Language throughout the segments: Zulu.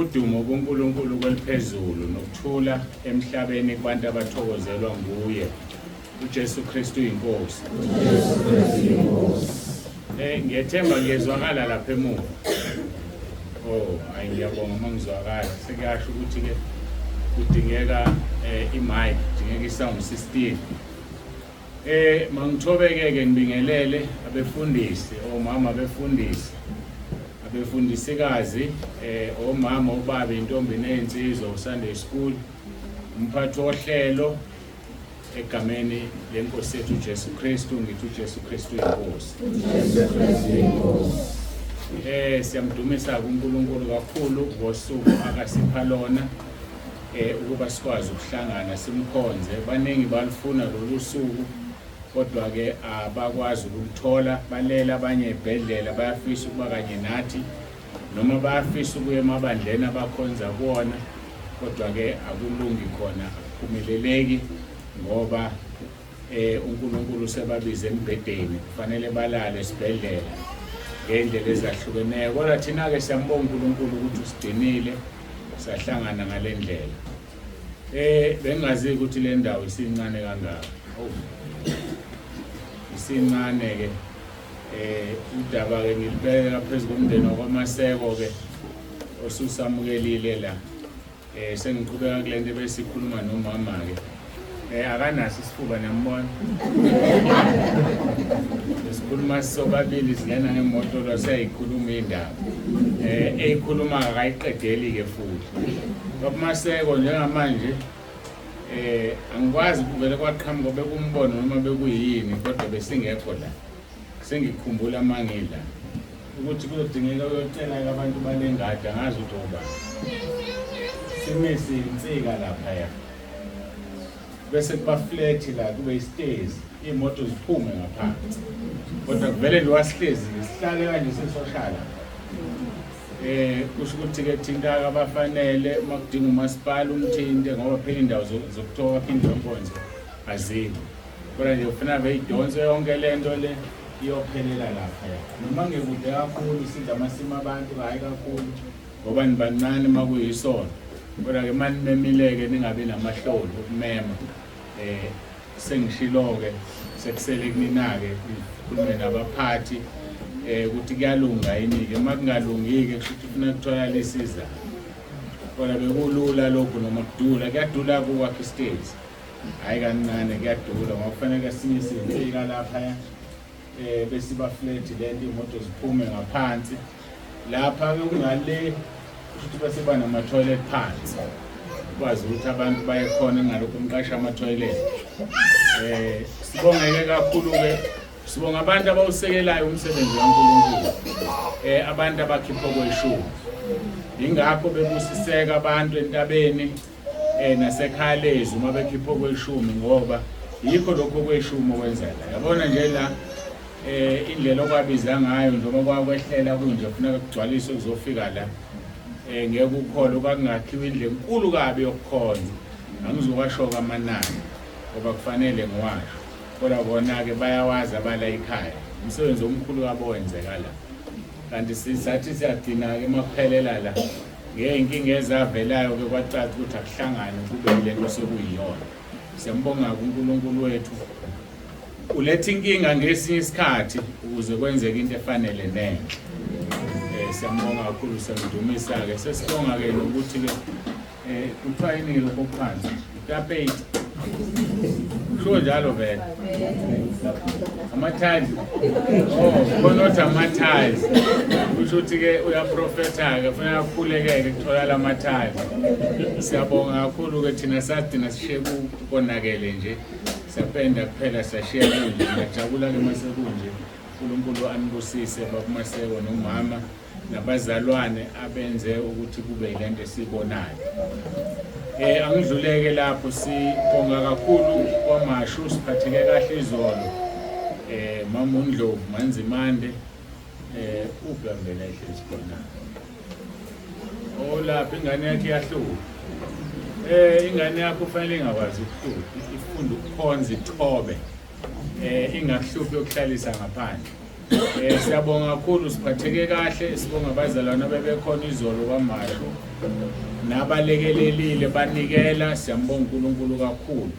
udumo kuNkulunkulu kweliphezulu nokuthula emhlabeni kubantu abathokozelwa nguye uJesu Kristu inkosi. Ngiyethemba ngiyezwakala lapha emuva. Hayi ngiyabonga mangizwakala. Sekuyasho ukuthi ke kudingeka i-mic, kudingeka i-sound system. Mangithobeke ngibingelele abefundisi, omama abefundisi, abefundisikazi, omama, obaba, intombi nezinsizwa Sunday school, umphathi wohlelo egameni lenkosi yethu uJesu Kristu, ngithi uJesu Kristu inkosi. Siyamdumisa uNkulunkulu kakhulu ngosuku akasipha lona ukuba sikwazi ukuhlangana simkhonze. Baningi balifuna lolu suku kodwa ke abakwazi ukulithola, balela abanye ebhedlela, bayafisa ukuba kanye nathi noma bayafisa ukuya emabandleni abakhonza kuwona, kodwa ke akulungi khona, akuphumeleleki ngoba uNkulunkulu sebabize embhedeni, kufanele balale esibhedlela ngendlela ezahlukeneyo. Kodwa thina ke siyambonga uNkulunkulu ukuthi usigcinile sahlangana ngale ndlela. Bengazi ukuthi le ndawo isincane kangaka. Isincane ke udaba ke ngilibeka phezulu komndeni wakwaMaseko ke osusamukelile la. Sengiqhubeka kule nto besikhuluma nomama ke. Akanaso isifuba nambona. Sikhuluma sobabili singena ngemoto lo siyayikhuluma indaba. Eyikhuluma akayiqedeli ke futhi. KwaMaseko njengamanje angikwazi ukuvela kwaqhamuka bekumbono noma bekuyini, kodwa besingekho la. Sengikhumbula mangila ukuthi kuzodingeka uyocela abantu banengadi, angazi ukuthi oba simisi insika lapha ya bese kuba flat la, kube istairs, imoto ziphume ngaphansi, kodwa kuvele nje wasihlezi sihlale kanje sesoshala. Kusho ukuthi ke thina abafanele makudinga umasipala umthinte, ngoba phela indawo zokuthoka phinde inkonzo azikho, kodwa nje ufuna beyidonse yonke lento le iyophelela lapha ya. Noma ngekude kakhulu sidla amasimo abantu, hayi kakhulu ngoba nibancane makuyisona, kodwa ke manje memileke ningabe namahloni ukumema. Sengishilo-ke sekusele kunina-ke ukhulume nabaphathi ukuthi kuyalunga yini-ke. Uma kungalungi-ke kusho ukuthi ufuna kutholakala isiza, kodwa bekulula lokhu noma kudula. Kuyadula kuwakha istage, hhayi kancane kuyadula ngoba kufanele simise insika laphaya bese iba flat lento, imoto ziphume ngaphansi lapha-ke kungale ukuthi bese ba nama-toilet phansi, kwazi ukuthi abantu baye khona ngalokho umqasha ama-toilet. Sibongeke kakhulu-ke, sibonga abantu abawusekelayo umsebenzi kaNkulunkulu, abantu abakhipha okweshumi. Ingakho bebusiseka abantu entabeni nasekhaya lezi uma bekhipha okweshumi, ngoba yikho lokho okweshumi okwenzela. Yabona nje la indlela okwabiza ngayo njengoba kwakwehlela kunje kufuneka kugcwaliswe kuzofika la. Ngeke ukhole okungakhiwa indle enkulu kabi yokukhonza, angizowashoka amanani ngoba kufanele ngiwasho, kodwa bona-ke bayawazi abala ekhaya umsebenzi omkhulu kabo wenzeka la. Kanti sisathi siyagcina-ke makuphelela la ngey'nkinga ezavelayo-ke kwacaca ukuthi akuhlangane kube yile nto sekuyiyona. Siyambonga-ke uNkulunkulu wethu uletha inkinga ngesinye isikhathi ukuze kwenzeke into efanele nenhle. Siyambonga kakhulu, siyamdumisa-ke. Sesibonga-ke nokuthi-ke kuthiwa yini lokho phansi utapeti sho njalo vele ama-tiles. Khona othi ama-tiles kusho ukuthi-ke uyaprofetha-ke kufanele akhulekeke kutholakala ama-tiles. Siyabonga kakhulu-ke thina sadina sishiye konakele nje, siyapenda kuphela siyashiya kunje. Ngiyajabula-ke masekunje, uNkulunkulu anibusise bakuMaseko nomama nabazalwane abenze ukuthi kube yilento esibonayo. Angidluleke lapho, sibonga kakhulu kwamashu, siphatheke kahle izolo. Mama uNdlovu Manzimande ubambela ihlezi khona. Lapha ingane yakhe iyahluka. Ingane yakho kufanele ingakwazi ukuhluka, ifunda ukukhonza ithobe, ingakuhluphi yokuhlalisa ngaphandle. Siyabonga kakhulu siphatheke kahle sibonga abazalwane bebekhona izolo kwaMashu nabalekelelile banikela siyambonga uNkulunkulu kakhulu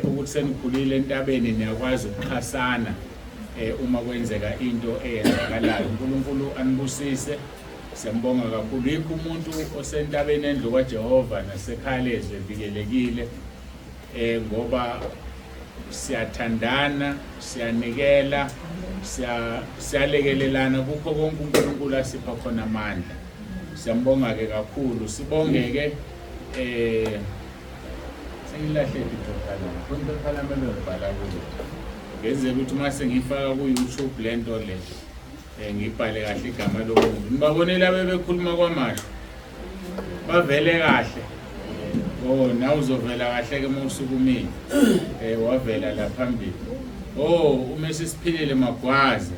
ukuthi senikhulile entabeni niyakwazi ukuxhasana uma kwenzeka into eyenzakalayo. uNkulunkulu anibusise siyambonga kakhulu. Yikho umuntu osentabeni endlu kaJehova nasekhaya lezwe evikelekile ngoba siyathandana, siyanikela, siyalekelelana kukho konke uNkulunkulu asipha khona amandla. Siyambonga ke kakhulu. Sibonge ke sengilahle idokala. Konke phala mebebhala kulo. Ngeze ukuthi mase ngifaka ku YouTube lento le ngibhale kahle igama lomuntu. Nibabonela bebekhuluma kwaMashu. Bavele kahle. Na uzovela kahle ke mawusukumile wavela la phambili. Umesi siphilile Magwazi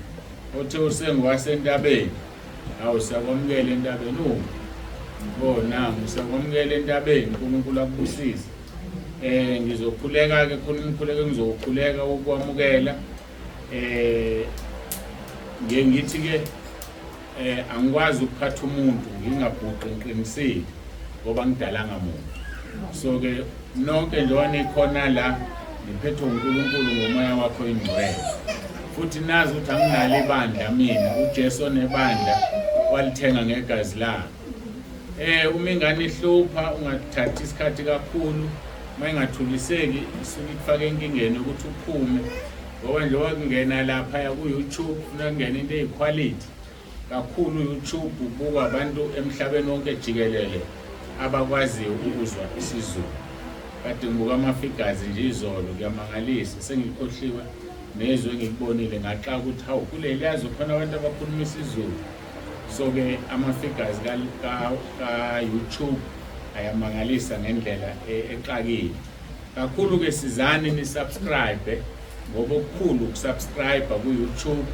othe usengowasentabeni awusakwamukela entabeni nangu usakwamukela entabeni uNkulunkulu akubusise. Ngizokhuleka ke khona umkhuleko ngizokhuleka ukwamukela ngithi ke angikwazi ukuphatha umuntu ngingabhuqi ngiqinisile ngoba ngidalanga umuntu. So ke nonke nje wanikhona la niphethwe uNkulunkulu ngomoya wakho ingcwele. Futhi nazi ukuthi anginalo ibandla mina uJesu onebandla walithenga ngegazi lakhe. Uma ingane ihlupha ungathathi isikhathi kakhulu mayingathuliseki isuke ikufake enkingeni ukuthi uphume ngoba nje wakungena lapha ku YouTube ufuna kungena into equality kakhulu. YouTube ubuka abantu emhlabeni wonke jikelele abakwaziyo ukuzwa isiZulu. Kade ngibuka amafigures nje izolo kuyamangalisa sengikhohliwe nezwe ngikubonile ngaxa ukuthi hawu kuleli yazi khona abantu abakhuluma isiZulu. So ke amafigures ka YouTube ayamangalisa ngendlela exakile kakhulu. Ke sizani ni subscribe ngoba okukhulu ukusubscribe ku YouTube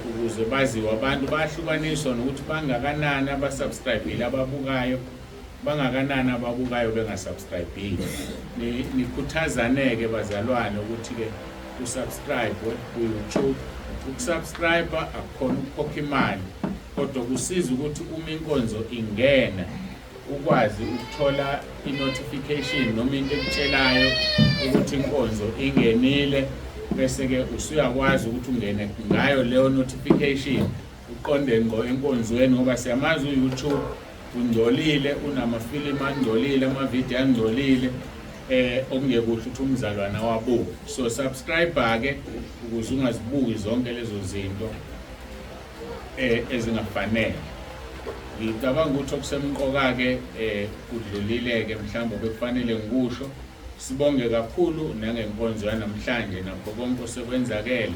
ukuze baziwe abantu bahlukaniswa nokuthi bangakanani abasubscribe ababukayo bangakanani ababukayo bengasubscribe. Nikhuthazaneke bazalwane ukuthi ke usubscribe ku YouTube. Ukusubscribe akukhona ukukhokha imali kodwa kusiza ukuthi uma inkonzo ingena ukwazi ukuthola i-notification noma into ekutshelayo ukuthi inkonzo ingenile, bese ke usuyakwazi ukuthi ungene ngayo leyo notification uqonde ngqo enkonzweni ngoba siyamazi uYouTube ungcolile, unamafilimu angcolile, amavidiyo angcolile okungekuhle ukuthi umzalwana wabuka. So subscribe ke ukuze ungazibuki zonke lezo zinto ezingafanele. Ngicabanga ukuthi okusemqoka ke kudlulile ke mhlawumbe bekufanele ngikusho. Sibonge kakhulu nangenkonzo yanamhlanje nakho konke osekwenzakele.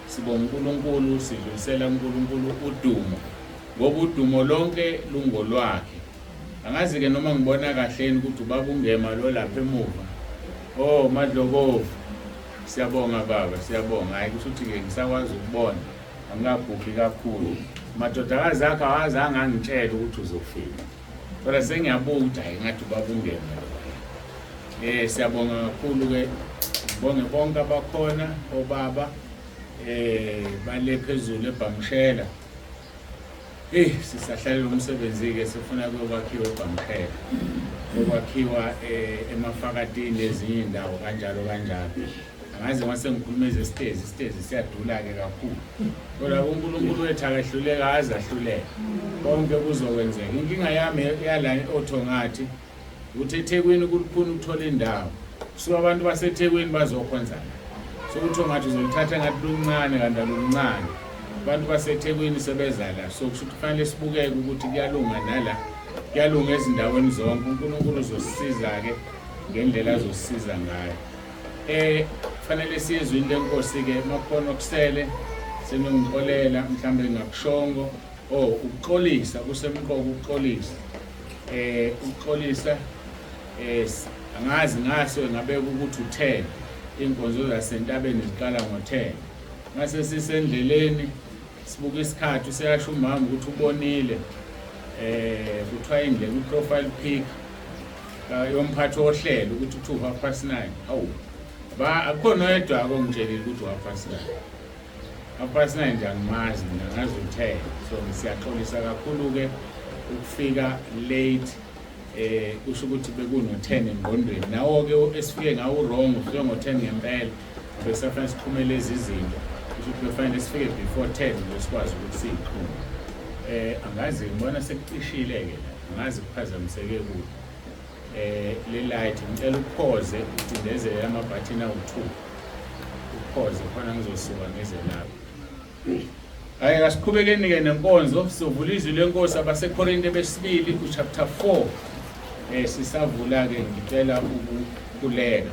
Sibonga uNkulunkulu, sidlulisela uNkulunkulu udumo ngoba udumo lonke lungolwakhe. Angazi ke noma ngibona kahleni ukuthi ubaba ungema lo lapha emuva. Madlokovu siyabonga baba, siyabonga. Hayi kusho ukuthi ke ngisakwazi ukubona angabhukhi kakhulu. Madodakazi akho awazange angitshela ukuthi uzofika kodwa sengiyabuka ukuthi hayi ngathi ubaba ungema. Siyabonga kakhulu ke bonke bonke abakhona obaba bale phezulu eBhamshela. Sisahlalela umsebenzi ke sifuna ukwakhiwa eBhamshela, ukwakhiwa emafakatini ezinye indawo kanjalo. Angazi mase ngikhuluma izesitezi siyadula ke kakhulu kodwa uNkulunkulu wethu akahluleka azahluleka konke kuzokwenzeka. Inkinga yami yala oTongaat ukuthi eThekwini kuliphuna ukuthola indawo so abantu baseThekwini bazokhonzana. So uTongaat uzolithatha ngathi luncane kanti luncane. Abantu baseThekwini sebeza la so kusho ukuthi kufanele sibukeke ukuthi kuyalunga nala kuyalunga ezindaweni zonke. uNkulunkulu uzosisiza ke ngendlela azosisiza ngayo. Kufanele sizwe into enkosi ke makhona okusele senongixolela mhlambe ngakushongo ukuxolisa kusemqoka ukuxolisa. Ukuxolisa angazi ngaso ngabeka ukuthi u10 inkonzo zasentabeni ziqala ngo10 ngase sisendleleni sibuka isikhathi siyasho umama ukuthi ubonile kuthiwa indlela ku-profile pic yomphathi wohlelo ukuthi uthi 9:30. Awu akhona oyedwa akongitshelile ukuthi 9:30. Apasina nje angimazi mina ngazi u10 so siyaxolisa kakhulu ke ukufika late kusho ukuthi bekuno10 engqondweni nawo ke esifike ngawo wrong ufike ngo10 ngempela bese fanele siqhume lezi izinto kusho ukuthi kufanele sifike before 10 besikwazi ukuthi siqhume angazi ngibona sekucishile ke la angazi kuphazamiseke kulo le light ngicela ukuphoze ucindezele amabhathini awu2 ukuphoze khona ngizosuka ngeze lapho hayi asiqhubekeni ke nenkonzo sivula izwi lenkosi abaseKorinte besibili chapter 4 sisavula ke ngicela ukukhuleka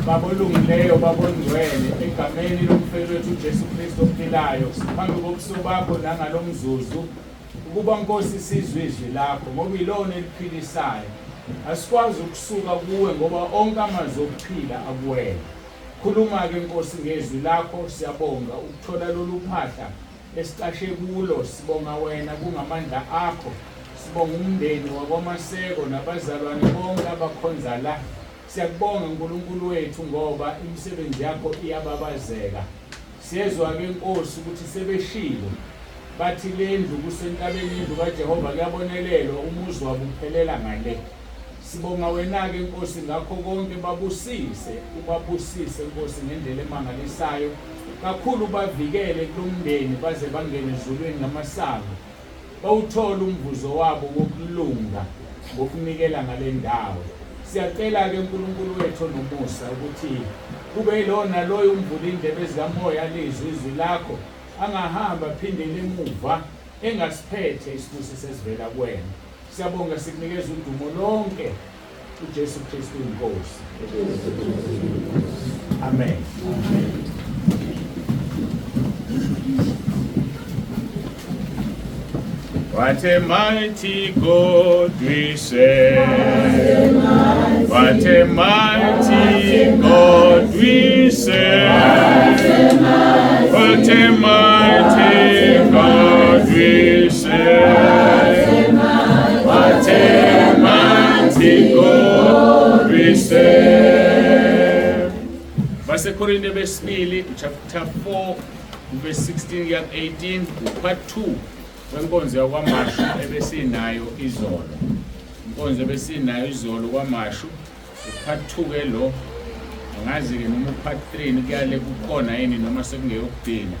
babolungileyo babongcwele egameni lomfelo wethu uJesu Kristu ophilayo siphambi kobuso bakho nangalomzuzu ukuba Nkosi sizwe izwi lakho ngoba ilona eliphilisayo asikwazi ukusuka kuwe ngoba onke amazwi okuphila akuwena khuluma ke Nkosi ngezwi lakho siyabonga ukuthola lolu phahla esiqashe kulo sibonga wena kungamandla akho sibonga umndeni wakwaMaseko nabazalwane bonke abakhonza la siyakubonga uNkulunkulu wethu ngoba imisebenzi yakho iyababazeka siyezwa ke Nkosi ukuthi sebeshilo bathi lendlu kusentabeni indlu kaJehova kuyabonelelwa umuzi wabo uphelela ngale sibonga wena ke Nkosi ngakho konke babusise ubabusise Nkosi ngendlela emangalisayo kakhulu bavikele kulomndeni baze bangene ezulwini ngamasango bawuthola umvuzo wabo wokulunga ngokunikela ngale ndawo siyacela ke uNkulunkulu wethu nomusa ukuthi kube yilona loyo umvula indebe zikamoya lezwi izwi lakho angahamba phindele emuva engasiphethe isibusi sesivela kuwena siyabonga sikunikeza udumo lonke uJesu Kristu inkosi amen What a mighty God we serve. What a mighty God we serve. What a mighty God we serve. What a mighty God we serve. Vasekorinte besibili chapter 4 verse 16 to 18 part 2. Wenkonzo yakwaMashu ebesinayo izolo. Inkonzo ebesinayo izolo kwaMashu part 2 ke lo. Angazi ke noma part 3 kuyale kukhona yini noma sekungeyokudinga.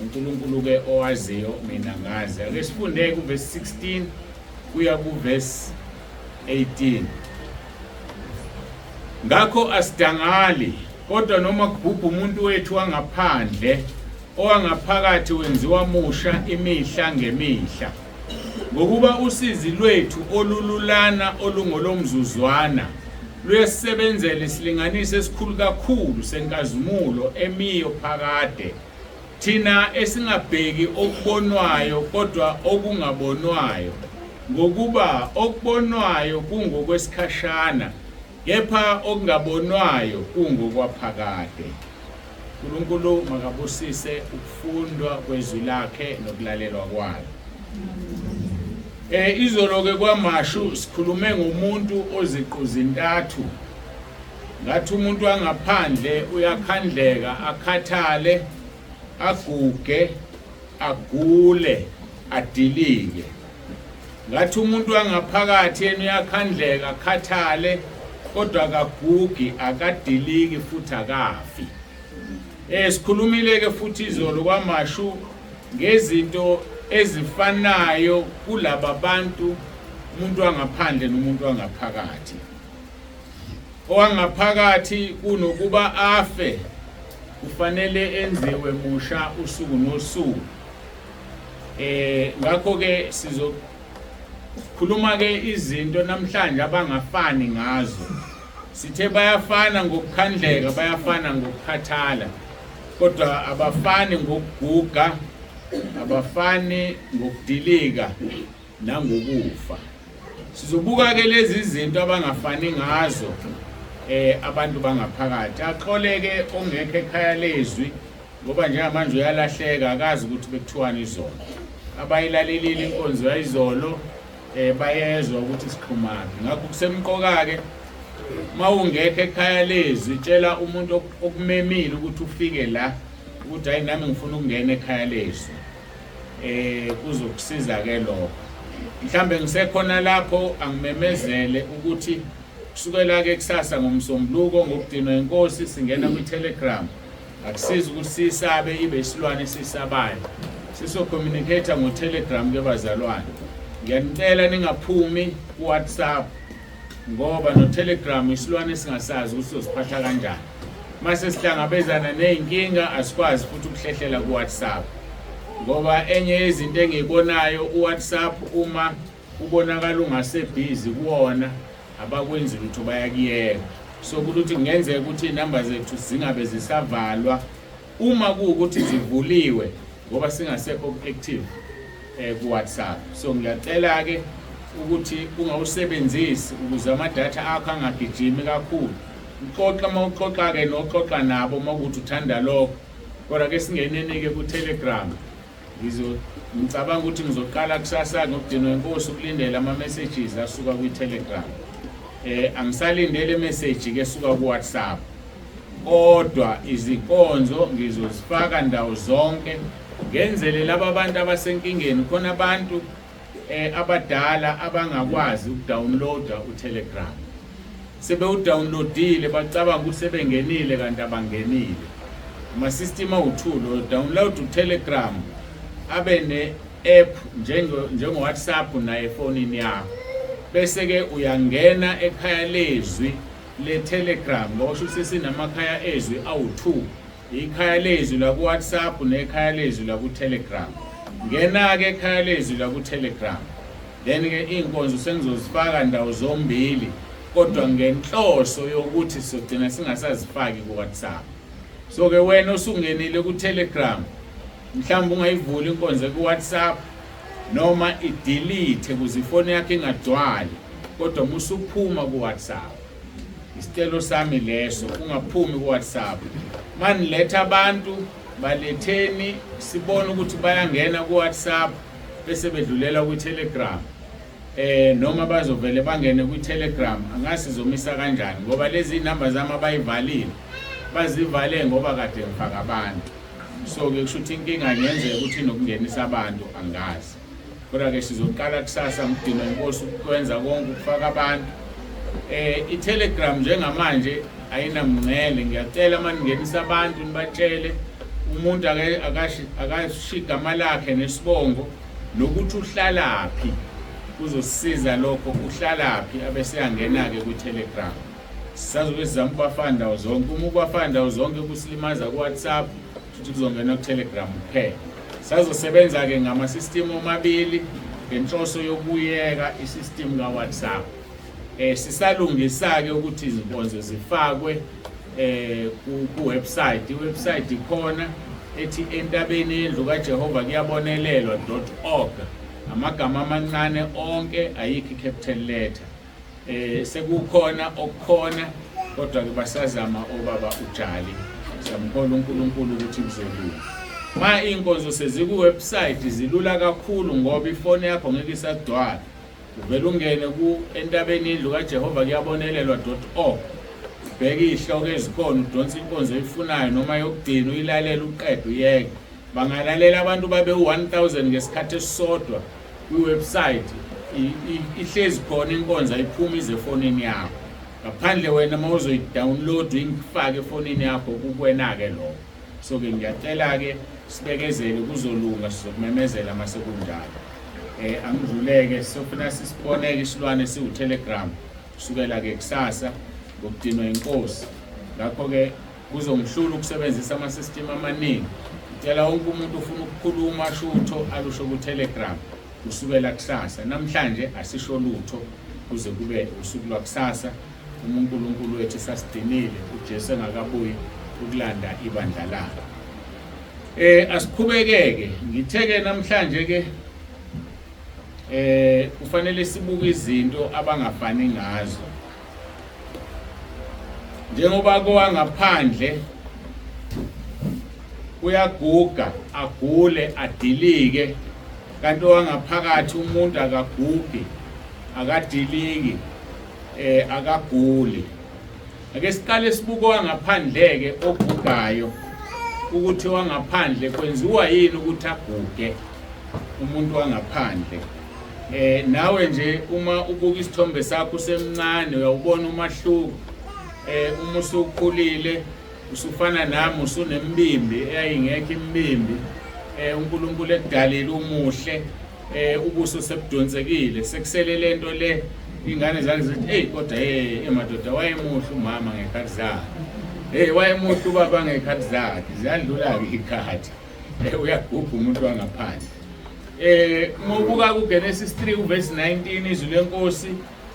uNkulunkulu ke owaziyo mina ngazi. Ake sifunde ku verse 16 kuya ku verse 18. Ngakho asidangali kodwa noma kubhubha umuntu wethu wangaphandle owangaphakathi wenziwa musha imihla ngemihla ngokuba usizi lwethu olululana olungolomzuzwana luyesebenzela isilinganiso esikhulu kakhulu senkazumulo emiyo phakade thina esingabheki okubonwayo kodwa okungabonwayo ngokuba okubonwayo kungokwesikhashana kepha okungabonwayo kungokwaphakade. uNkulunkulu makabusise ukufundwa kwezwi lakhe nokulalelwa kwalo. Izolo ke kwaMashu sikhulume ngomuntu oziqu zintathu. Ngathi umuntu angaphandle uyakhandleka akhathale aguge agule adilike. Ngathi umuntu angaphakathi yena uyakhandleka akhathale kodwa akagugi akadiliki futhi akafi. Sikhulumile ke futhi izolo kwaMashu ngezinto ezifanayo kulaba bantu umuntu angaphandle nomuntu angaphakathi. Owangaphakathi kunokuba afe kufanele enziwe musha usuku nosuku. Ngakho ke sizokhuluma ke izinto namhlanje abangafani ngazo. Sithe bayafana ngokukhandleka bayafana ngokukhathala. Kodwa abafani ngokuguga, abafani ngokudilika nangokufa. Sizobuka ke lezi zinto abangafani ngazo abantu bangaphakathi. Axoleke ongekho ekhaya lezwi ngoba njengamanje uyalahleka akazi ukuthi bekuthiwani izolo. Abayilalelile inkonzo yayizolo bayezwa ukuthi sixhumane. Ngakho kusemqoka ke mawungekho ekhaya lezwi tshela umuntu okumemile ukuthi ufike la ukuthi hayi nami ngifuna ukungena ekhaya lezwi. Kuzokusiza ke lokho. Mhlambe ngisekhona lapho angimemezele ukuthi kusukela ke kusasa ngomsombuluko ngokudinwa inkosi singena kwi-Telegram. Akusizi ukuthi sisabe ibe isilwane sisabayo. Siso-communicate ngo-Telegram ke bazalwane. Ngiyanicela ningaphumi ku-WhatsApp ngoba no-Telegram isilwane singasazi ukuthi sizosiphatha kanjani. Mase sihlangabezana ney'nkinga asikwazi futhi ukuhlehlela ku-WhatsApp. Ngoba enye yezinto engiyibonayo u-WhatsApp uma ubonakala ungasebhizi kuwona abakwenzi lutho bayakuyeka. So ukuthi kungenzeka ukuthi iy'namba zethu zingabe zisavalwa uma kuwukuthi zivuliwe ngoba singasekho active ku-WhatsApp. So ngiyacela ke ukuthi ungawusebenzisi ukuze amadatha akho angagijimi kakhulu. Uxoxa mawuxoxa ke noxoxa nabo mawukuthi uthanda lokho. Kodwa ke singeneni ke ku-Telegram. Ngicabanga ukuthi ngizoqala kusasa ngokudinwa inkosi ukulindela ama-messages asuka kwi-Telegram. Angisalindele message ke suka ku-WhatsApp. Kodwa izinkonzo ngizozifaka ndawo zonke ngenzele laba bantu abasenkingeni khona abantu abadala abangakwazi ukudownloada uTelegram. Sebewudownloadile bacabanga ukuthi sebengenile kanti abangenile. Ama-system awuthulo download uTelegram abe ne-app njengo-WhatsApp na efonini yakho. Bese ke uyangena ekhaya lezwi le-Telegram ngoba ukuthi sinamakhaya ezwi awu-2. Ikhaya lezwi la ku-WhatsApp nekhaya lezwi la ku-Telegram. Ngena ke ekhaya lezwi la ku-Telegram. Then ke iy'nkonzo sengizozifaka ndawo zombili kodwa ngenhloso yokuthi sogcina singasazifaki ku-WhatsApp. So ke wena osungenile ku-Telegram mhlawumbe ungayivuli inkonzo ku-WhatsApp noma i-delete kuze ifoni yakho ingagcwali kodwa musuphuma ku-WhatsApp. Isicelo sami leso ungaphumi ku-WhatsApp. Maniletha abantu baletheni sibone ukuthi bayangena ku-WhatsApp bese bedlulela kwi-Telegram. Noma bazovele bangene kwi-Telegram angasi zomisa kanjani ngoba lezi namba zami abayivalile bazivale ngoba kade ngifaka abantu. So ke kusho ukuthi inkinga ngenzeka ukuthi nokungenisa abantu angazi. Kodwa ke sizoqala kusasa ngidinwa inkosi ukwenza konke ukufaka abantu. I-Telegram njengamanje ayinamngcele. Ngiyacela manje ngenisa abantu nibatshele umuntu akashiya igama lakhe nesibongo nokuthi uhlalaphi kuzosisiza lokho uhlalaphi abese yangena ke ku-Telegram. Sisazobe sizama ukubafaka ndawo zonke. Uma ukubafaka ndawo zonke kusilimaza ku-WhatsApp futhi kuzongena ku-Telegram kuphela. Sazosebenza ke ngama-system omabili ngenhloso yokuyeka i-system ka-WhatsApp. Sisalungisa ke ukuthi izinkonzo zifakwe ku-website. I-website ikhona ethi ENtabeni indlu kaJehova kuyabonelelwa.org. Amagama amancane onke ayikho i-capital letter. Sekukhona okukhona kodwa ke basazama obaba ujali. Siyamkhola uNkulunkulu ukuthi kuzolunga. Ma inkonzo seziku-website zilula kakhulu ngoba ifoni yakho ngeke isadwala. Uvele ungene ku-ENtabeni indlu kaJehova kuyabonelelwa.org. Ubheke izihloko ezikhona udonse inkonzo oyifunayo noma yokugcina uyilalela uqede uyeke. Bangalalela abantu babe 1000 ngesikhathi esisodwa kwi-website. Ihlezi khona inkonzo ayiphumi ize efonini yakho. Ngaphandle wena mawuzoyidownload uyifake efonini yakho kukwena ke lokho. So ke ngiyacela ke sibekezele kuzolunga sizokumemezela mase kunjalo. Angidluleke sofuna sisiboneke isilwane siwu-Telegram kusukela ke kusasa ngokudinwa inkosi. Ngakho ke kuzongihlula ukusebenzisa ama-system amaningi. Ngicela wonke umuntu ufuna ukukhuluma shutho alusho ku-Telegram kusukela kusasa. Namhlanje asisho lutho kuze kube usuku lwakusasa. uNkulunkulu wethu sasidinile uJesu engakabuyi ukulanda ibandla lakhe. Asiqhubekeke ngitheke namhlanje ke kufanele sibuke izinto abangafani ngazo. Njengoba kowangaphandle uyaguga agule adilike kanti owangaphakathi umuntu akagugi akadiliki akaguli. Ake siqale sibuko wangaphandle ke ogugayo ukuthi wangaphandle kwenziwa yini ukuthi aguge umuntu wangaphandle. Nawe nje uma ubuka isithombe sakho semncane uyawubona umahluko. Uma usukhulile usufana nami usunembimbi eyayingekho imbimbi. uNkulunkulu ekudalile umuhle ubuso sebudonsekile sekusele lento le ingane zakhe zithi hey kodwa emadoda wayemuhle umama ngekhathi zakhe wayemuhle ubaba ngekhathi zakhe ziyadlula ke ikhathi uyagubha umuntu wangaphandle. Ngobuka kuGenesis 3 verse 19 izwi lenkosi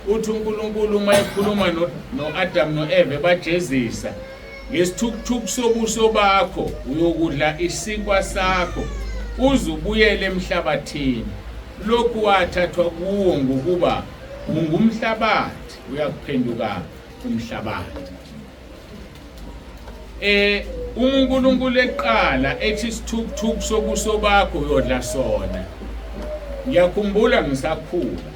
uthi uNkulunkulu uma ekhuluma noAdam noEve bajezisa ngesithukuthuku sobuso bakho uyokudla isikwa sakho uzubuyele emhlabathini lokhu wathathwa kuwo ngokuba ungumhlabathi uyakuphenduka umhlabathi. uNkulunkulu eqala ethi isithukuthuku sobuso bakho uyodla sona. Ngiyakhumbula ngisakhula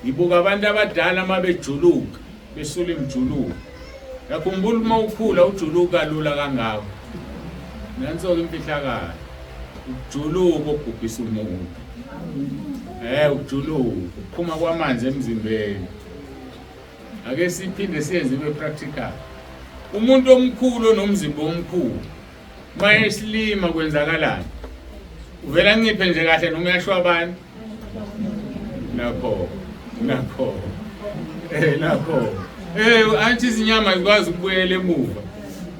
ngibuka abantu abadala mabejuluka besula imjuluko. Ngiyakhumbula uma ukhula ujuluka lula kangako. Nanso ke imfihlakalo ujuluka obhubhisa umuntu. Ujuluka uphuma kwamanzi emzimbeni. Ake siphinde siyenze ibe practical. Umuntu omkhulu nomzimba omkhulu mayesilima kwenzakalani? Uvela nciphe nje kahle noma uyashwabana? Nakho. Anti izinyama zikwazi ukubuyela emuva.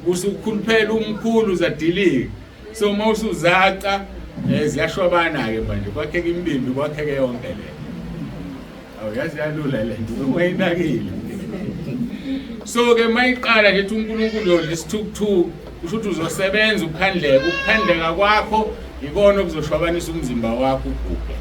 Usukhuluphela umkhulu zadilika. So mawusuzaca ziyashwabana ke manje kwakheke imbimbi kwakheke yonke le. Awuyazi yalula le nto ungayinakile. So ke mayiqala nje uNkulunkulu yodla isithukuthuku kusho ukuthi uzosebenza ukuphandleka kwakho ikona okuzoshwabanisa umzimba wakho uguge.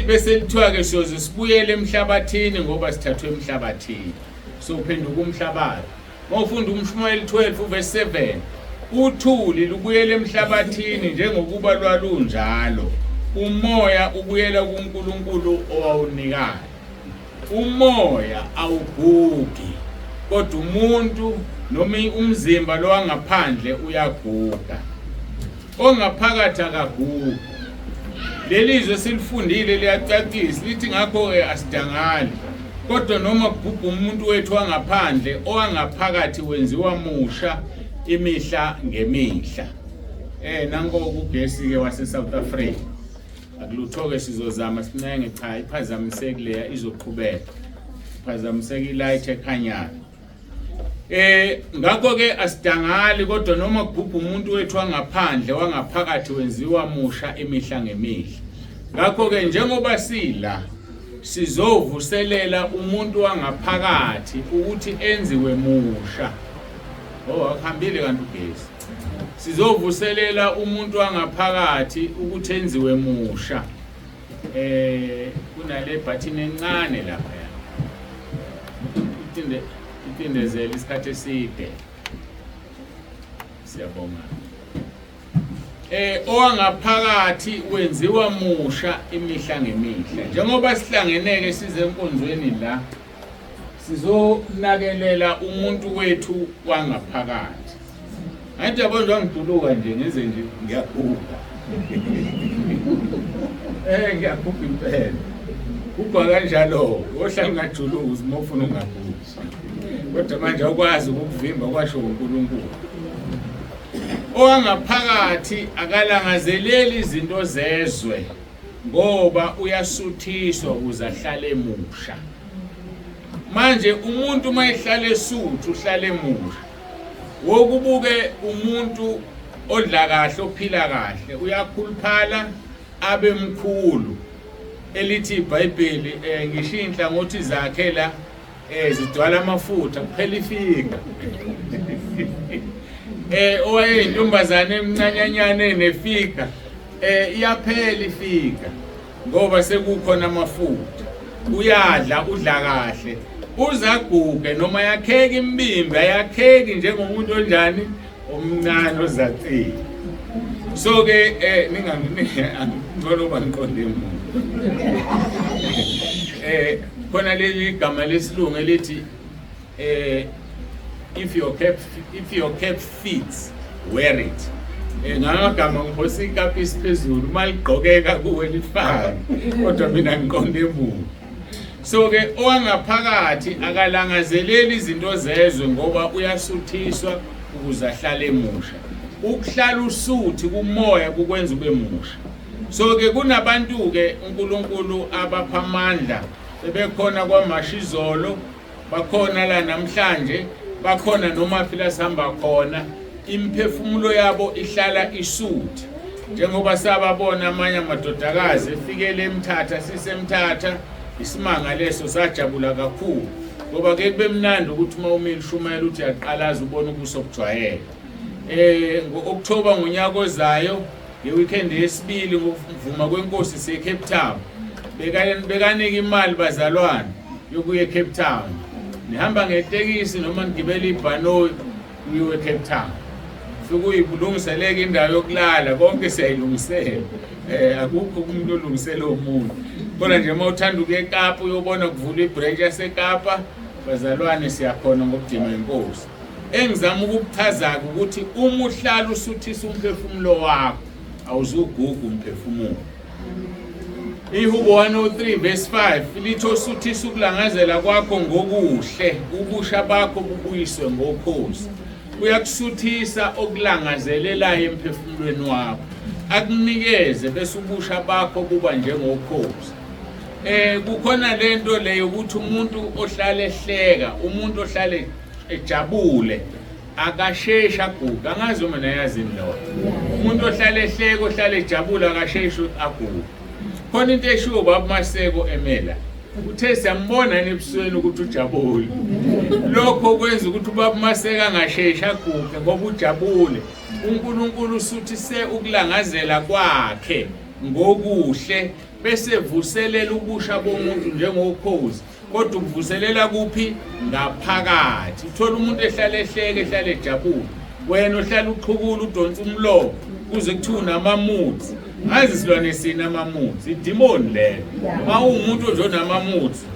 Bese lithiwa ke siyoze sibuyele emhlabathini ngoba sithathwe emhlabathini. So uphenduka umhlabathi. Mawufunda uMshumayeli 12 verse 7 uthuli lubuyele emhlabathini njengokuba lwalunjalo. Umoya ubuyela kuNkulunkulu owawunikayo. Umoya awugugi kodwa umuntu noma umzimba lo wangaphandle uyaguga. Ongaphakathi akagugi. Lelizwe silifundile liyacacisa lithi ngakho asidangali kodwa noma kubhubha umuntu wethu wangaphandle owangaphakathi wenziwa musha imihla ngemihla. Nango kugesi ke wase South Africa akuluthoke sizozama sinenge cha iphazamiseke leya izoqhubeka iphazamiseke ilight ekhanyayo. Ngakho ke asidangali kodwa noma kubhubha umuntu wethu wangaphandle wangaphakathi wenziwa musha imihla ngemihla. Ngakho ke njengoba sila sizovuselela umuntu wangaphakathi ukuthi enziwe musha. Akuhambile kanti ugesi. Sizovuselela umuntu wangaphakathi ukuthi enziwe musha. Kunale button encane lapha. Itindezela isikhathi eside. Siyabonga. Owangaphakathi wenziwa musha imihla ngemihla. Njengoba sihlangeneke size enkonzweni la sizonakelela umuntu wethu wangaphakathi. Anti yabona ngiduluka nje ngize nje ngiyaguga. Ngiyaguga impela. Kuba kanjalo ohlala ngajuluka uzimofuna ungaguga. Kodwa manje akwazi ukuvimba kwasho uNkulunkulu. Owangaphakathi akalangazeleli izinto zezwe ngoba uyasuthiswa uzahlala emusha. Manje umuntu mayehlala esuthu uhlala emusha. Wokubuke umuntu odla kahle ophila kahle uyakhuluphala abe mkhulu. Elithi iBhayibheli ngisho inhlangothi zakhe la zidwala amafutha kuphela ifika. Owayeyintombazane emncanyanyane nefika iyaphela ifika ngoba sekukhona amafutha. Uyadla udla kahle uzaguge noma yakheke imbimbi ayakheki njengomuntu onjani omncane ozacile. So ke ngicela uba ngiqonde umuntu. khona leli igama lesilungu elithi if your cap fits, wear it. Ngamagama ngiphosa ikapa isiphezulu maligqokeka kuwe lifaka kodwa mina ngiqonde emuva. So ke owangaphakathi akalangazeleli izinto zezwe ngoba uyasuthiswa ukuze ahlale emusha. Ukuhlala usuthi kumoya kukwenza ube musha. So ke kunabantu ke uNkulunkulu abapha amandla bebekhona kwaMashizolo, bakhona la namhlanje, bakhona noma phela sihamba khona, imphefumulo yabo ihlala isuthi. Njengoba sababona amanye amadodakazi efikele eMthatha, sisemthatha, isimanga leso sajabula kakhulu. Ngoba ke kube mnandi ukuthi uma umile shumela uthi yaqalaza ubona ubuso bujwayele. Ngo-October ngonyaka ozayo, ngeweekend yesibili ngokuvuma kwenkosi se-Cape Town, bekanika imali bazalwane yokuya eCape Town. Nihamba ngetekisi noma ngigibela ibhanoyi uye eCape Town. Fika uyilungiseleka indawo yokulala, konke siyayilungisela. Akukho umuntu olungisela umuntu. Kodwa nje uma uthanda ukuya eKapa uyobona kuvula ibranch yaseKapa, bazalwane siyakhona ngokudima inkosi. Engizama ukukuchaza ukuthi uma uhlala usuthisa umphefumulo wakho awuzuguga umphefumulo. IHubo 103 verse 5 lithi osuthisa ukulangazela kwakho ngokuhle, ubusha bakho bubuyiswe ngokhozi. Uyakusuthisa okulangazelelayo emphefumulweni wakho, akunikeze bese ubusha bakho kuba njengokhozi. Kukhona lento leyo ukuthi umuntu ohlala ehleka, umuntu ohlala ejabule akashesha aguga. Angazi uma nayazi lo. Umuntu ohlala ehleka, ohlala ejabule akashesha aguga. Khona into eshiwo baba Maseko emela. Uthe siyambona ebusweni ukuthi ujabule. Lokho kwenza ukuthi ubaba Maseko angashesha aguge ngoba ujabule. uNkulunkulu usuthise ukulangazela kwakhe ngokuhle bese vuselela ubusha bomuntu njengokhozi. Kodwa ukuvuselela kuphi? Ngaphakathi. Uthola umuntu ehlala ehleke, ehlala ejabule, wena ohlala uqhukula udonsa umlomo kuze kuthiwa unamamuthi. Ngazi silwane sina amamuthi, idimoni lelo. Uma umuntu nje onamamuthi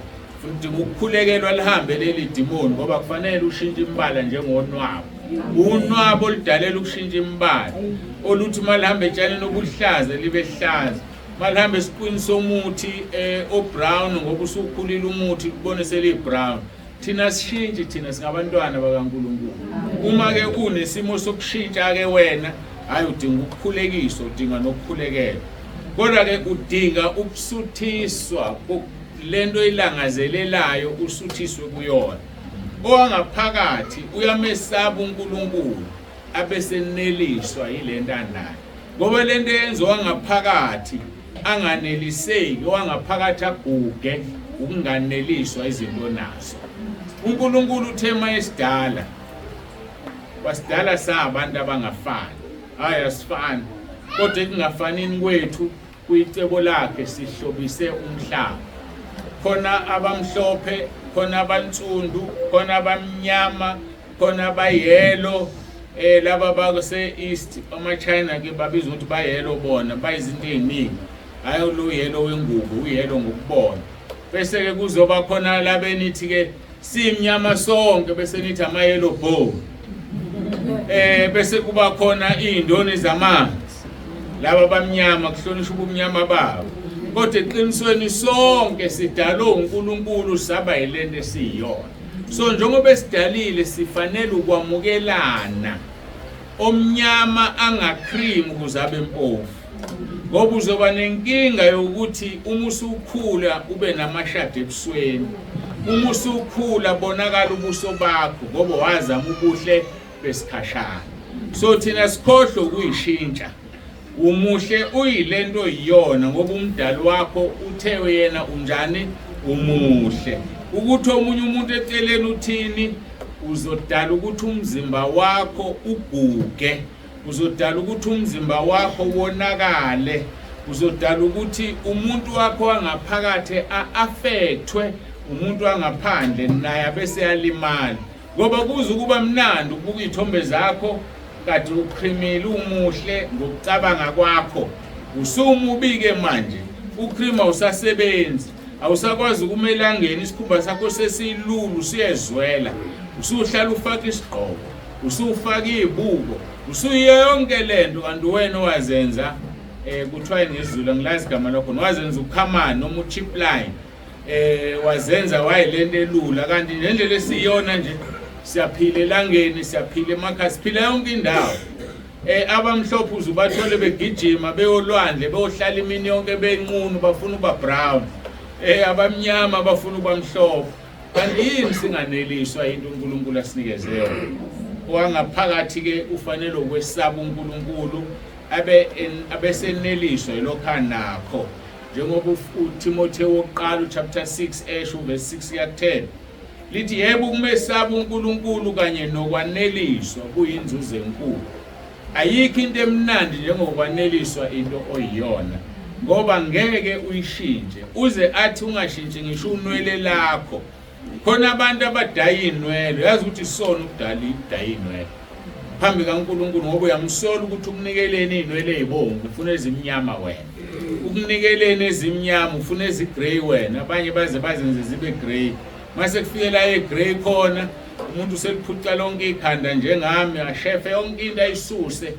futhi ukukhulekelwa lihambe leli dimoni ngoba kufanele ushintshe imbala njengonwabo. Unwabo oludalela ukushintsha imbala oluthi malihambe etshaneni obuhlaza libe hlaza, malihambe esiqwini somuthi obrown ngoba usukhulile umuthi kubone selibrown. Thina sishintshe, thina singabantwana bakaNkulunkulu. Uma ke unesimo sokushintsha ke wena hayi udinga ukukhulekiswa, udinga nokukhulekelwa. Kodwa ke udinga ukusuthiswa lento ilangazelelayo usuthiswe kuyona. Owangaphakathi uyamesaba uNkulunkulu abeseneliswa yilento anayo. Ngoba lento yenziwa ngaphakathi anganeliseki, owangaphakathi aguge ukunganeliswa izinto nazo. uNkulunkulu uthema esidala, wasidala sabantu abangafani. Hayi asifani, kodwa kungafanini kwethu kuyicebo lakhe sihlobise umhlaba. Khona abamhlophe, khona abansundu, khona abamnyama, khona abayelo, laba bakuse East amaChina ke babizwa ukuthi bayelo bona, bayizinto eziningi. Hayi lo yelo wengubo, uyelo ngokubona. Bese ke kuzoba khona labenithi ke simnyama sonke, bese nithi amayelo bow. Bese kuba khona izindoni zamanzi, laba bamnyama kuhlonishwa ubumnyama babo. Kodwa eqinisweni sonke sidalwe uNkulunkulu saba yilento esiyona. So njengoba esidalile sifanele ukwamukelana. Omnyama angacream ukuze abe mpofu. Ngoba uzoba nenkinga yokuthi uma usukhula ube namashade ebusweni. Uma usukhula bonakala ubuso bakho ngoba wazama ubuhle besikhashana. So thina sikhohle ukuyishintsha. Umuhle uyilento iyona ngoba umdali wakho uthe yena unjani umuhle. Ukuthi omunye umuntu eceleni uthini, uzodala ukuthi umzimba wakho uguge, uzodala ukuthi umzimba wakho wonakale, uzodala ukuthi umuntu wakho wangaphakathi affectwe umuntu wangaphandle naye bese yalimala. Ngoba kuze kuba mnandi ukubuka izithombe zakho kade uqhimile umuhle ngokucabanga kwakho, usumubike manje ukrima usasebenzi awusakwazi ukumelangeni isikhumba sakho sesilulu siyezwela usuhlala ufaka isigqoko usufaka izibuko usuyonke lento kanti wena wazenza kuthiwa ngezulu angilazi igama lakho wazenza ukhamani noma uchip line wazenza wayilento elula kanti nendlela esiyona nje siyaphila elangeni siyaphila emakhaya siphila yonke indawo abamhlophe uzubathole begijima beyolwandle beyohlala imini yonke benqunu bafuna uba brown abamnyama bafuna uba mhlophe kanti yini singaneliswa into uNkulunkulu asinikeze yona owangaphakathi ke ufanele ukwesaba uNkulunkulu abeseneliswa yilokho anakho njengoba uTimotheo wokuqala chapter 6 esho verse 6 ya 10 lithi yebo ukumesaba uNkulunkulu kanye nokwaneliswa kuyinzuzo enkulu ayikho into emnandi njengokwaneliswa into oyiyona ngoba ngeke uyishintshe uze athi ungashintshi ngisho unwele lakho khona abantu abadaya inwele yazi ukuthi isona ukudala inwele phambi kaNkulunkulu ngoba uyamsola ukuthi ukunikeleni inwele ezibomvu ufuna ezimnyama wena ukunikeleni ezimnyama ufuna ezigrey wena abanye bazenze zibe grey mase kufikela egrey khona umuntu useliphuca lonke ikhanda njengami ashefe yonke into ayisuse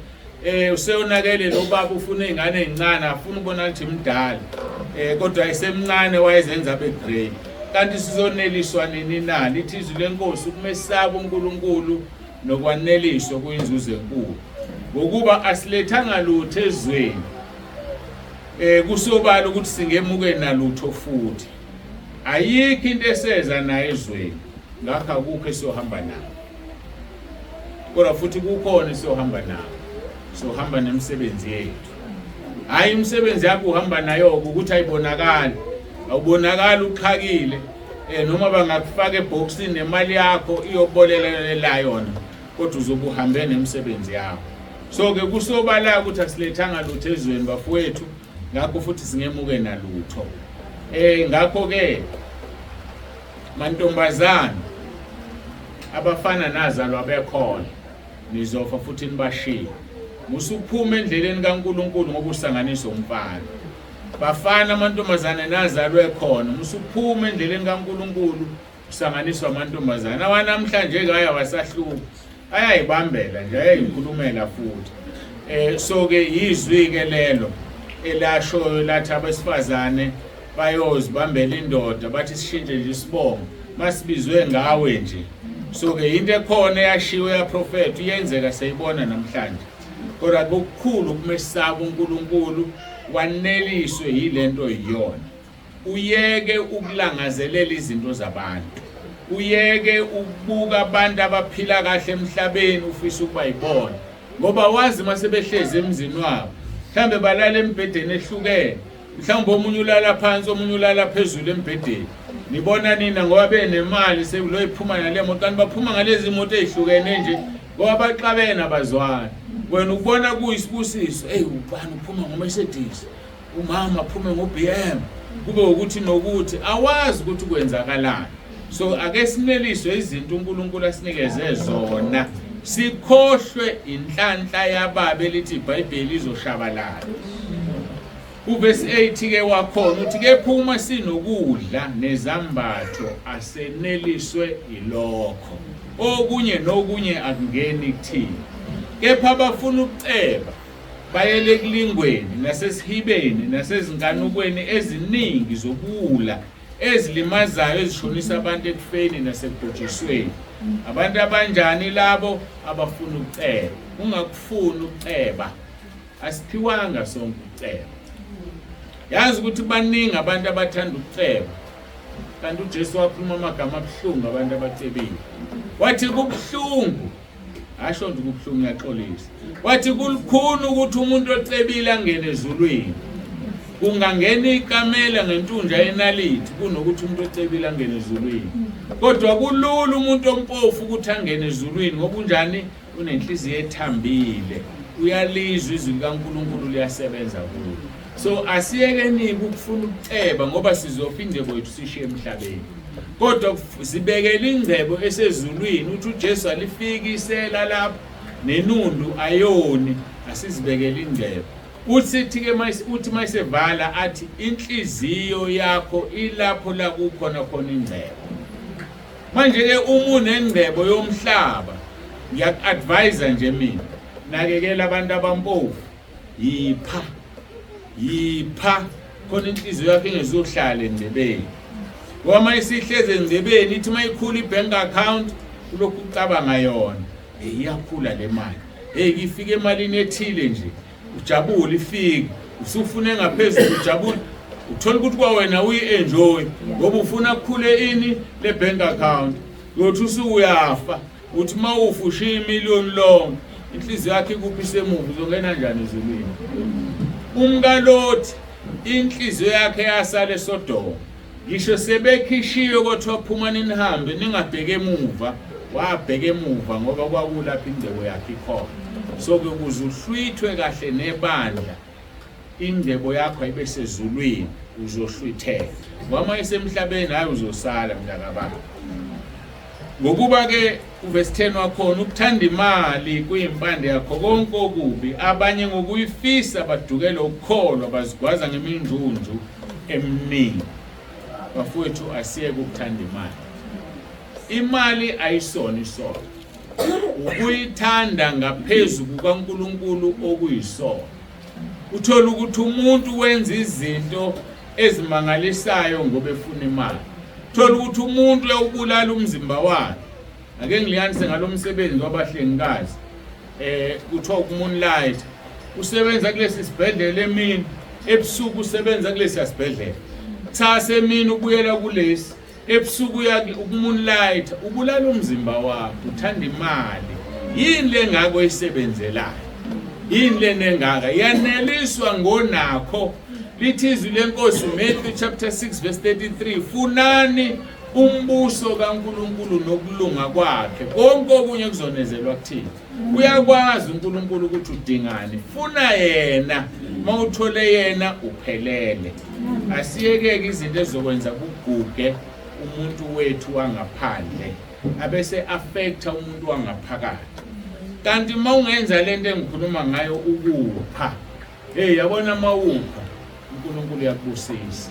useyonakele lo baba ufuna izingane ezincane afuna ubona ukuthi imdala kodwa ayisemncane wayezenza abe grey kanti sizoneliswa nini na lithi izwi lenkosi ukumesaba uNkulunkulu nokwaneliswa kuyinzuzo enkulu ngokuba asilethanga lutho ezweni kusobala ukuthi singemuke nalutho futhi ayikho into eseza nayo ezweni ngakho akukho esiyohamba nayo kodwa futhi kukhona esiyohamba nayo sohamba nemisebenzi yethu hayi imisebenzi yakho uhamba nayo ukuthi ayibonakali awubonakala uqhakile noma bangakufaka eboxini nemali yakho iyobolelela yona kodwa uzobe uhambe nemisebenzi yakho so ke kusobala ukuthi asilethanga lutho ezweni bafowethu ngakho futhi singemuke nalutho ngakho ke mantombazana abafana nazalwa bekhona nizofa futhi nibashiye musuphuma endleleni kaNkulunkulu ngoba usanganiswa umfana bafana amantombazana nazalwe khona musuphuma endleleni kaNkulunkulu usanganiswa amantombazana awanamhlanje ngaya wasahluka ayayibambela nje ayayikhulumela futhi so ke izwi ke lelo elasho lathi abesifazane bayozibambela indoda bathi sishintshe nje isibongo masibizwe ngawe nje so ke into ekhona yashiwe ya prophet iyenzeka seyibona namhlanje kodwa kukhulu ukumesaba uNkulunkulu waneliswe yilento iyona uyeke ukulangazelela izinto zabantu uyeke ukubuka abantu abaphila kahle emhlabeni ufisa ukuba yibona ngoba wazi masebehlezi emzini wabo mhlambe balala embhedeni ehlukene mhlawumbe omunye ulala phansi omunye ulala phezulu embhedeni nibona nina ngoba benemali sekulo iphuma nale moto kanti baphuma ngalezi moto ezihlukene nje ngoba baxabene abazwana wena ubona kuyisibusiso ubani uphuma ngoMercedes umama aphume ngoBM kube ukuthi nokuthi awazi ukuthi kwenzakalani so ake sineliswe izinto uNkulunkulu asinikeze zona sikhohlwe inhlanhla yababe lithi iBhayibheli izoshabalala uverse 8 ke wakhona uthi kephuma sinokudla nezambatho aseneliswe ilokho okunye nokunye akungeni kuthini kepha abafuna ukuceba bayele ekulingweni nasesihibeni nasezinkanukweni eziningi zokuwula ezilimazayo ezishonisa abantu ekufeni nasekubhujisweni abantu abanjani labo abafuna ukuceba ungakufuni ukuceba asiphiwanga sonke ukuceba yazi ukuthi baningi abantu abathanda ukuceba kanti uJesu wakhuluma amagama abuhlungu abantu abacebile wathi kubuhlungu asho nje kubuhlungu yaxolisa wathi kulukhuni ukuthi umuntu ocebile angene ezulwini kungangena ikamela ngentunja yenalithi kunokuthi umuntu ocebile angene ezulwini kodwa kulula umuntu ompofu ukuthi angene ezulwini ngoba unjani unenhliziyo ethambile uyalizwa izwi likaNkulunkulu liyasebenza kulo so asiyekeni ukufuna ukuceba ngoba sizophinde kwethu sishiye emhlabeni kodwa sibekele ingcebo esezulwini uthi uJesu alifikisela lapha nenundu ayoni asizibekele ingcebo uthi-ke uthi mayisevala athi inhliziyo yakho ilapho la kukhona khona ingcebo. Manje-ke uma unengcebo yomhlaba, ngiyaku-advise nje mina, nakekela abantu abampofu, yipha khona inhliziyo yakho ingezohlala endebeni. Ngoba mayisihleze endebeni ithi mayikhula i-bank account ulokhu ucabanga yona, iyakhula le mali. Ifike emalini ethile nje, ujabule ifike, usufune ngaphezulu ujabule, uthola ukuthi kwawena uyi-enjoy ngoba ufuna kukhule ini le bank account. Uyothi usuyafa uthi mawufa ushiya imiliyoni lonke, inhliziyo yakho ikuphi emuva, uzongena njani ezulwini? UmkaLothi inhliziyo yakhe yasala eSodoma, ngisho sebekhishiwe kodwa phuma nihambe ningabheke emuva, wabheka emuva ngoba kwakulapha indebo yakhe ikhona. So-ke ukuze uhlwithwe kahle nebandla, indebo yakho ayibe sezulwini, uzohlwitheka. Ngoba mayisemhlabeni hayi uzosala mntakababa. Ngokuba-ke uverse 10 wakhona, ukuthanda imali kuyimpande yakho konke okubi, abanye ngokuyifisa badukela ukukholwa bazigwaza ngeminjunju eminingi. Bafowethu asiyeke ukuthanda imali. Imali ayisona isono, ukuyithanda ngaphezu kukaNkulunkulu okuyisona. Uthola ukuthi umuntu wenza izinto ezimangalisayo ngoba efuna imali. Uthola ukuthi umuntu uyawubulala umzimba wakhe. Ake ngiliyanise ngalomsebenzi wabahlengikazi. Kuthiwa uMoonlight usebenza kulesi sibhedlela emini, ebusuku usebenza kulesi sibhedlela. Kusasa emini ubuyela kulesi, ebusuku uya uMoonlight, ubulala umzimba wakhe, uthanda imali. Yini lengako isebenzelayo? Yini lenengaka yaneliswa ngonakho? Lithi izwi lenkosi Matthew chapter 6 verse 33, funani umbuso kaNkulunkulu nokulunga kwakhe, konke okunye kuzonezelwa kuthina. Uyakwazi uNkulunkulu ukuthi udingani, funa yena, mawuthole yena uphelele. Asiyeke izinto ezokwenza kuguge umuntu wethu wangaphandle, abese affecta umuntu wangaphakathi. Kanti mawungenza lento engikhuluma ngayo ukupha, yabona mawupha uNkulunkulu uyakubusisa.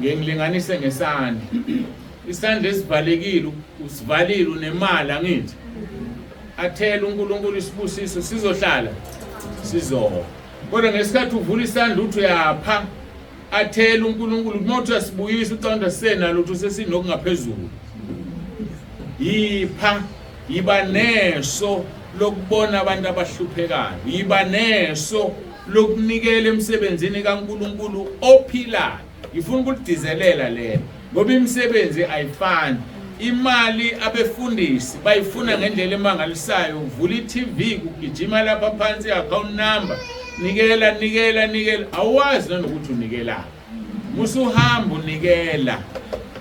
Ngilinganise ngesandla, isandla esivalekile usivalile unemali angithi, athela uNkulunkulu isibusiso sizohlala sizoba. Kodwa ngesikhathi uvula isandla uthi uyapha, athela uNkulunkulu umuntu asibuyisa ucanda senalo uthi sesinokungaphezulu. Yipha, yiba neso lokubona abantu abahluphekayo, yiba neso lokunikela emsebenzini kaNkulunkulu ophilayo. Ngifuna ukudizelela lelo ngoba imisebenzi ayifani. Imali abefundisi bayifuna ngendlela emangalisayo, uvula iTV kugijima lapha phansi i-account number, nikela, awazi nanokuthi unikela. Musuhamba unikela.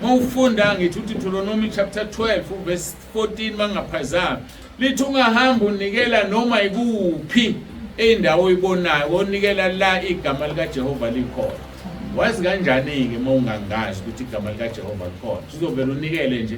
Mawufunda ngithi uDeuteronomy chapter 12 verse 14 mangaphazama, lithi ungahamba unikela noma ikuphi endawo oyibonayo, onikela la igama likaJehova likhona. Wazi kanjani-ke mawungangazi ukuthi igama likaJehova likhona? Sizovela unikele nje,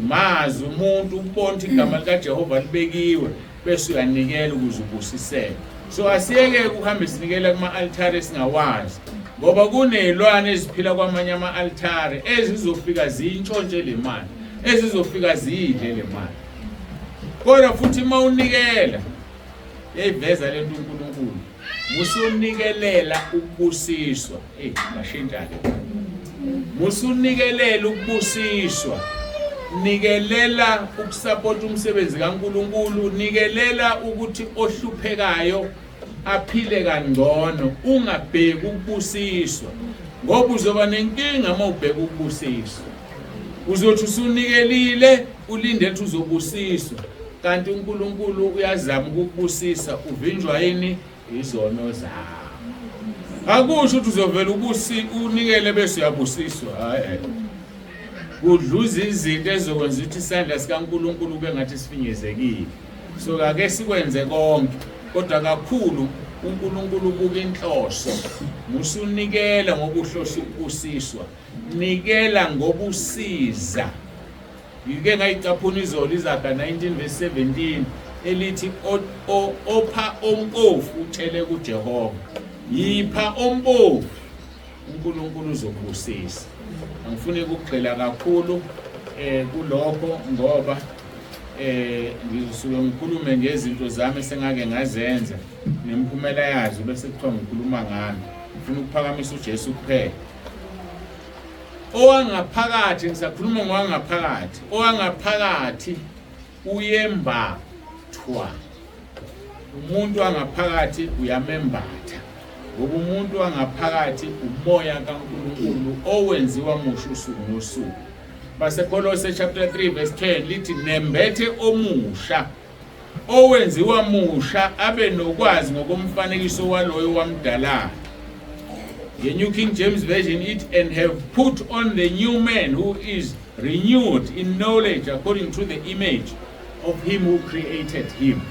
mazi umuntu ubona ukuthi igama likaJehova libekiwe bese uyanikela ukuze ubusiseke. So asiyeke ukuhamba sinikela kuma-altare esingawazi, ngoba kunezilwane eziphila kwamanye ama-altare ezizofika ziyintshontshe le mali, ezizofika ziyidle le mali. Kodwa futhi mawunikela, yayiveza lento uNkulunkulu, musunikelela ukubusiswa. Bashintsha-ke, musunikelela ukubusiswa, nikelela ukusapota umsebenzi kaNkulunkulu, nikelela ukuthi ohluphekayo aphile kangcono, ungabheki ukubusiswa. Ngoba uzoba nenkinga mawubheka ukubusiswa. Uzothi usunikelile ulindele ukuthi uzobusiswa, kanti uNkulunkulu uyazama ukukubusisa, uvinjwa yini? Izono zakho. Akusho ukuthi uzovela unikele bese uyabusiswa. Hayi. Kudluza izinto ezokwenza ukuthi isandla sikaNkulunkulu kube ngathi sifinyezekile. So ake sikwenze konke, kodwa kakhulu uNkulunkulu buka inhloso. Musunikela ngokuhlosa ukubusiswa, nikela ngobusiza. Yike ngayicaphuna izolo Izaga 19 verse 17 elithi opha onkofu utshele kuJehova, yipha ombovu uNkulunkulu uzokubusisa. Angifuni ukugxila kakhulu kulokho ngoba ngisuke ngikhulume ngezinto zami esengake ngazenza nemiphumela yazo bese kuthiwa ngikhuluma ngami. Ngifuna ukuphakamisa uJesu kuphela. Owangaphakathi ngisakhuluma ngowangaphakathi. Owangaphakathi uyembathwa. Umuntu wangaphakathi uyamembatha. Ngoba umuntu wangaphakathi umoya kaNkulunkulu owenziwa musha usuku nosuku. Basekolose chapter 3 verse 10 lithi nembethe omusha owenziwa musha abe nokwazi ngokomfanekiso waloyo wamdala. The New King James Version it and have put on the new man who is renewed in knowledge according to the image of him who created him.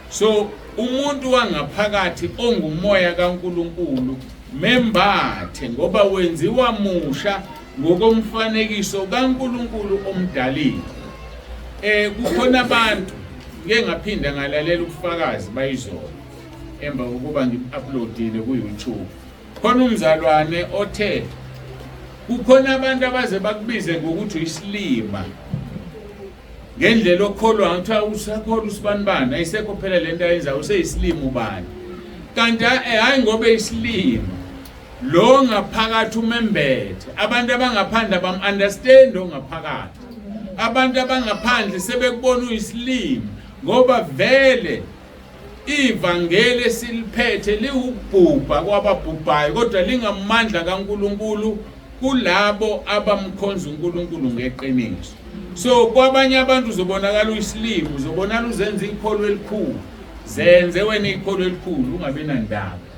So umuntu wangaphakathi ongumoya kaNkulunkulu membathe ngoba wenziwa musha ngokomfanekiso kaNkulunkulu omdalile. Kukhona abantu ngeke ngaphinda ngalalela ubufakazi bayizolo emva kokuba ngi-uploadile ku-YouTube. Khona umzalwane othe kukhona abantu abaze bakubize ngokuthi uyisilima ngendlela okholwa ngithiwa usakholwa usibanibani ayisekho phela lento ayenza useyisilima ubani kanti hayi ngoba eyisilima lo ngaphakathi umembethe. Abantu abangaphandle bam-understand ongaphakathi. Abantu abangaphandle sebekubona uyisilima ngoba vele ivangeli siliphethe liwubhubha kwababhubhayo kodwa lingamandla kaNkulunkulu kulabo abamkhonza uNkulunkulu ngeqiniso. So kwabanye abantu uzobonakala uyisilima, uzobonakala uzenza ikholo elikhulu. Zenze wena ikholo elikhulu ungabe nandaba.